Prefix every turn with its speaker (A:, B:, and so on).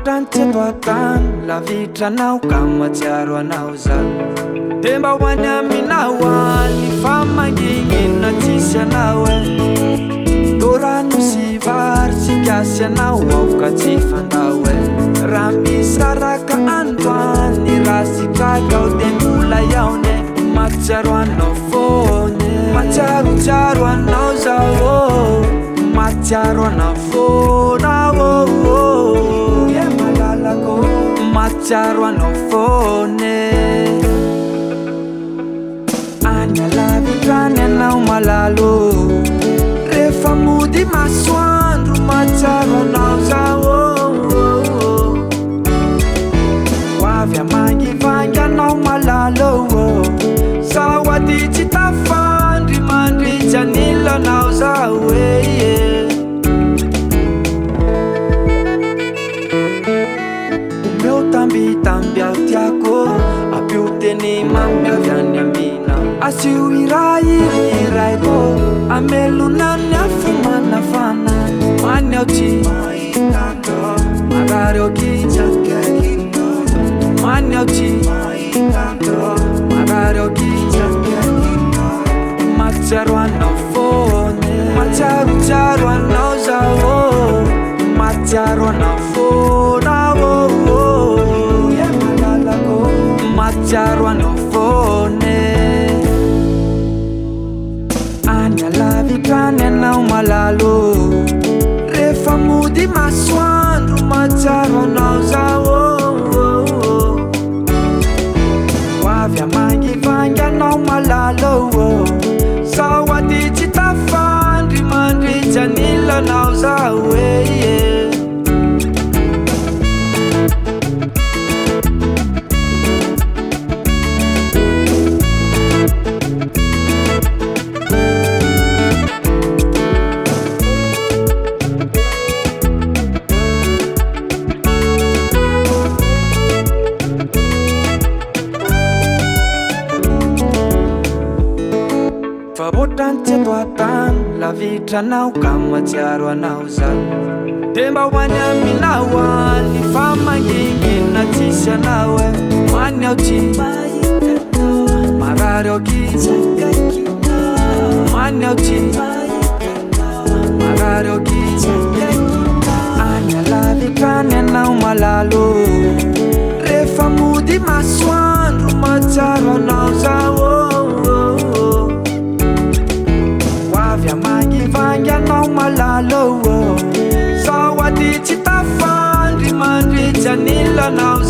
A: Fabotanty eto an-tany lavitranao ka matsiaro anao zao de mba hoany aminao any fa manginina tsisy anao torano sy vary tsy gasy anao aoka tsy fandao raha misaraka androany raha sitraka ao de mbola iaone matsiaro anao fone matsiarotsiaro anao zao matsiaro anao fona Malalako matsiaro anao fone Anya lavitrany anao malalo rehefa mody masoandro matsiaro anao zao hoavy amangivangy anao malalo sao ady tsy tafandry mandritsy anila anao zao Tambi ao Tiako apio teny mampiavy any amina asio iray ko amelonany afo manafana many ao tsy marary ao kitsaky many ao tsy marary ao kitsaky matsiaro anao fone matsiarotsiaro anao zao matsiaro anao fona matsiaro anao fone Anya lavitrany anao malalo rehefa mody masoandro matsiaro anao zao hoavy amangivangy anao malalo sao ady tsy tafandry mandritsy anila anao zao Fabotanty eto an-tany lavitranao ka matsiaro anao zao de mba hoany aminao any fa mangingina tsisy anao hoany ao tsy marary ao kitsaky hoany ao tsy marary ao kitsaky Anya lavitrany anao malalo rehefa mody masoandro matsiaro anao zao amangivangy anao malalo sao ady tsy tafandry mandritsy anila anao